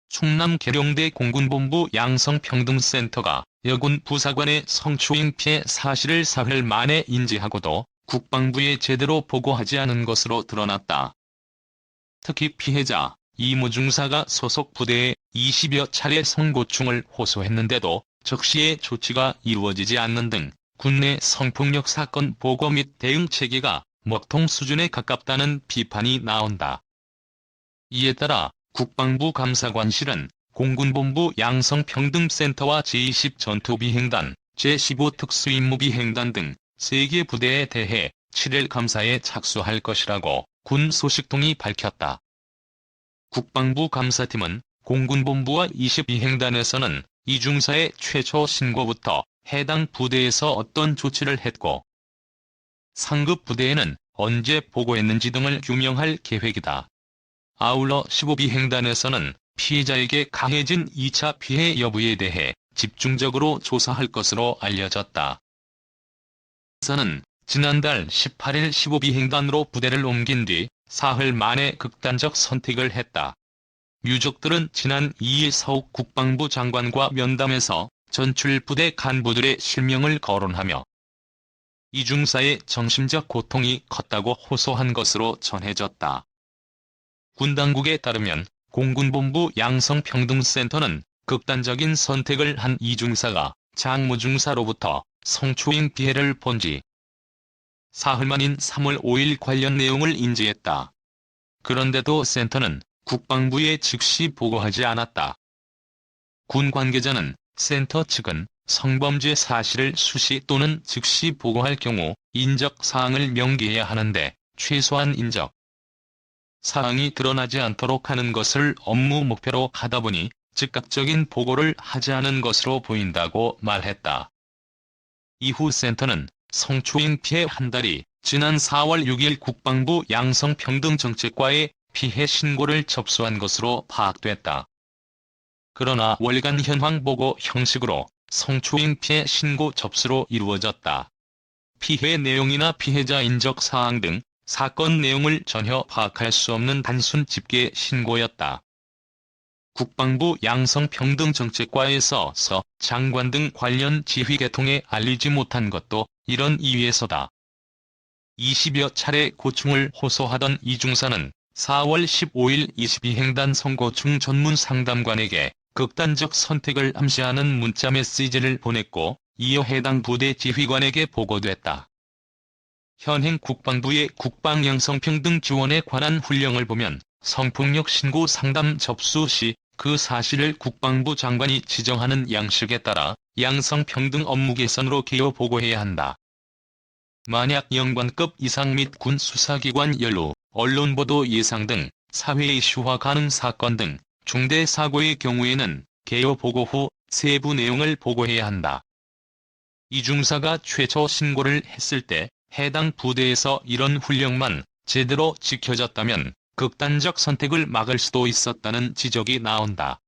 충남 계룡대 공군본부 양성평등센터가 여군 부사관의 성추행 피해 사실을 사흘 만에 인지하고도 국방부에 제대로 보고하지 않은 것으로 드러났다. 특히 피해자 이모 중사가 소속 부대에 20여 차례 성고충을 호소했는데도 적시에 조치가 이루어지지 않는 등 군내 성폭력 사건 보고 및 대응 체계가 먹통 수준에 가깝다는 비판이 나온다. 이에 따라 국방부 감사관실은 공군본부 양성평등센터와 제20 전투비행단, 제15 특수임무비행단 등 3개 부대에 대해 7일 감사에 착수할 것이라고 군 소식통이 밝혔다. 국방부 감사팀은 공군본부와 22행단에서는 이 중사의 최초 신고부터 해당 부대에서 어떤 조치를 했고 상급 부대에는 언제 보고했는지 등을 규명할 계획이다. 아울러 15비행단에서는 피해자에게 가해진 2차 피해 여부에 대해 집중적으로 조사할 것으로 알려졌다. 선은 지난달 18일 15비행단으로 부대를 옮긴 뒤 사흘 만에 극단적 선택을 했다. 유족들은 지난 2일 서욱 국방부 장관과 면담에서 전출 부대 간부들의 실명을 거론하며 이 중사의 정신적 고통이 컸다고 호소한 것으로 전해졌다. 군 당국에 따르면 공군본부 양성평등센터는 극단적인 선택을 한 이 중사가 장모 중사로부터 성추행 피해를 본 지 사흘 만인 3월 5일 관련 내용을 인지했다. 그런데도 센터는 국방부에 즉시 보고하지 않았다. 군 관계자는 센터 측은 성범죄 사실을 수시 또는 즉시 보고할 경우 인적 사항을 명기해야 하는데 최소한 인적 사항이 드러나지 않도록 하는 것을 업무 목표로 하다 보니 즉각적인 보고를 하지 않은 것으로 보인다고 말했다. 이후 센터는 성추행 피해 한 달이 지난 4월 6일 국방부 양성평등정책과에 피해 신고를 접수한 것으로 파악됐다. 그러나 월간 현황 보고 형식으로 성추행 피해 신고 접수로 이루어졌다. 피해 내용이나 피해자 인적 사항 등 사건 내용을 전혀 파악할 수 없는 단순 집계 신고였다. 국방부 양성평등정책과에서 서 장관 등 관련 지휘 계통에 알리지 못한 것도 이런 이유에서다. 20여 차례 고충을 호소하던 이 중사는 4월 15일 22행단 성고충 전문 상담관에게 극단적 선택을 암시하는 문자 메시지를 보냈고 이어 해당 부대 지휘관에게 보고됐다. 현행 국방부의 국방양성평등 지원에 관한 훈령을 보면 성폭력 신고 상담 접수 시 그 사실을 국방부 장관이 지정하는 양식에 따라 양성평등 업무 개선으로 개요 보고해야 한다. 만약 영관급 이상 및 군 수사기관 연루, 언론보도 예상 등 사회 이슈화 가능 사건 등 중대 사고의 경우에는 개요 보고 후 세부 내용을 보고해야 한다. 이 중사가 최초 신고를 했을 때 해당 부대에서 이런 훈령만 제대로 지켜졌다면 극단적 선택을 막을 수도 있었다는 지적이 나온다.